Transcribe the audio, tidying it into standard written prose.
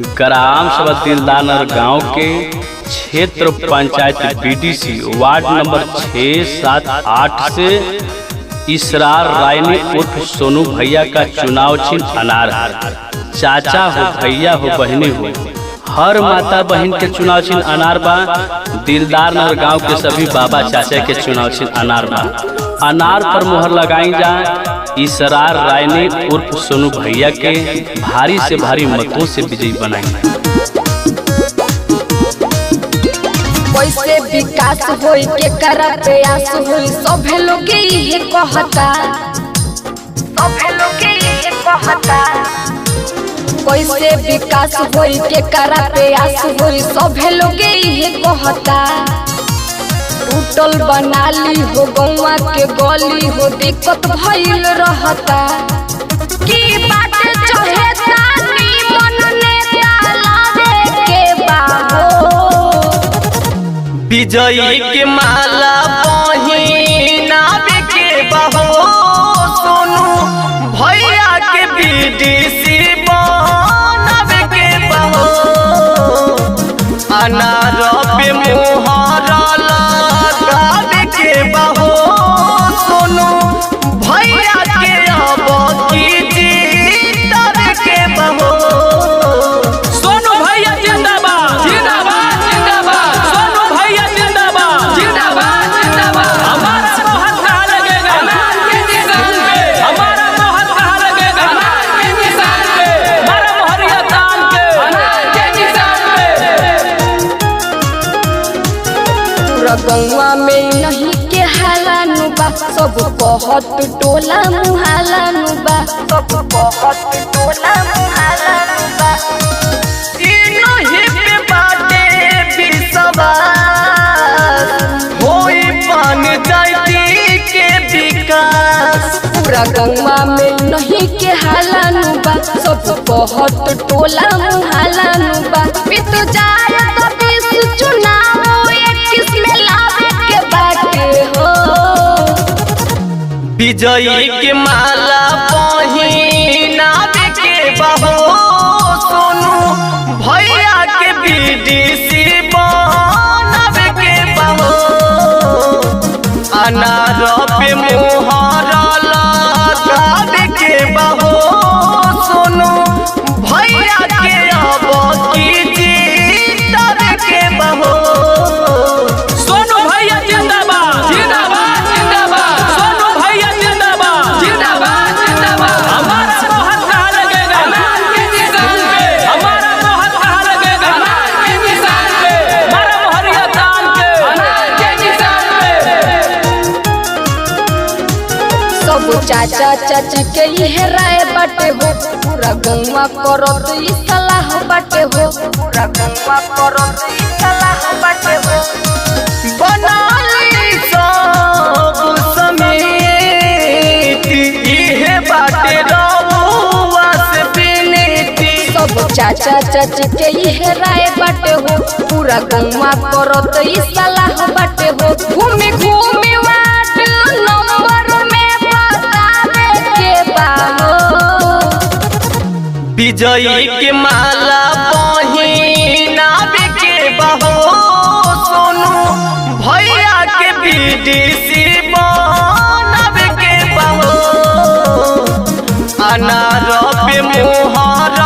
Gram सभा दिलदारनगर गांव के क्षेत्र पंचायत बीडीसी वार्ड नंबर 6, 7, 8 से इसरार रायनी उर्फ सोनू भैया का चुनाव चिन्ह अनार है। चाचा हो, भैया हो, बहनी हो, हर माता बहन के चुनाव चिन्ह अनार बा। दिलदारनगर गांव के सभी बाबा चाचा के चुनाव चिन्ह अनार बा। अनार पर मोहर लगाई जा इसरार रायनी उर्फ सोनू भैया के भारी से भारी मतों से विजयी बनाई। कैसे विकास होई के करा प्रयास होई सभे लोग ये कहता, सभे लोग ये कहता। कैसे विकास होई के करा प्रयास होई सभे लोग ये कहता। टूटल बनाली हो गौवा के गली हो दिक्कत भइल रहता। की बात चहेता निमन नेता लावे के बाहो। विजयी के माला पहिनावे के बहो। सोनू भैया के बीडीसी बनावे के बहो। अनार पे मोहर लगावे के बहो। सोनू भैया के अब की जीतावे के बहो। सोनू भैया जिंदाबाद, जिंदाबाद, जिंदाबाद। सोनू भैया जिंदाबाद, जिंदाबाद, जिंदाबाद। हमारा मोहर कहाँ लगेगा? अनार के निशान पे। हमारा मोहर कहाँ लगेगा? अनार के निशान पे। हमारा मोहरिया तान के। अनार के निशान पे। पूरा गौवा में नहीं के हालानु बा। सब बहुत टोला मुहालानु बा। सब बहुत टोला मुहालानु बा। इनहि पे बाटे विश्वास होई पंचायती के विकास। पूरा गौवा में नहीं के हालानु बा। सब बहुत टोला मुहालानु बा। बीत जाए तो बीस चुनाव 21 में लावे के बाटे हो। विजयी के माला पहिनावे के बहो। सोनू भैया के बीडीसी बनावे के बहो। अनार पे मोहर लगावे के बहो। सोनू भैया के अब की जीतावे के बहो। सोनू भैया जिंदाबाद, जिंदाबाद, जिंदाबाद। सोनू भैया जिंदाबाद, जिंदाबाद, जिंदाबाद। हमारा मोहर कहाँ लगेगा? अनार के निशान पे। हमारा मोहर कहाँ लगेगा? अनार के निशान पे। हमारा मोहरिया तान के। अनार के निशान पे। सब चाचा चाची के ये राय बाटे हो। पूरा गौवा करत ई सलाह बाटे हो। पूरा गौवा करत ई सलाह बाटे हो। बनाली सब समेती इहे बाटे रउआ से बिनती। सब चाचा चाची के ये राय बाटे हो। पूरा गौवा करत ई सलाह बाटे हो। घूमे घूमे वार्ड नंबर में बतावे के बाहो। विजयी के माला पहिनावे के बहो। सोनू भैया के बीडीसी बनावे के बहो। अनार पे मोहर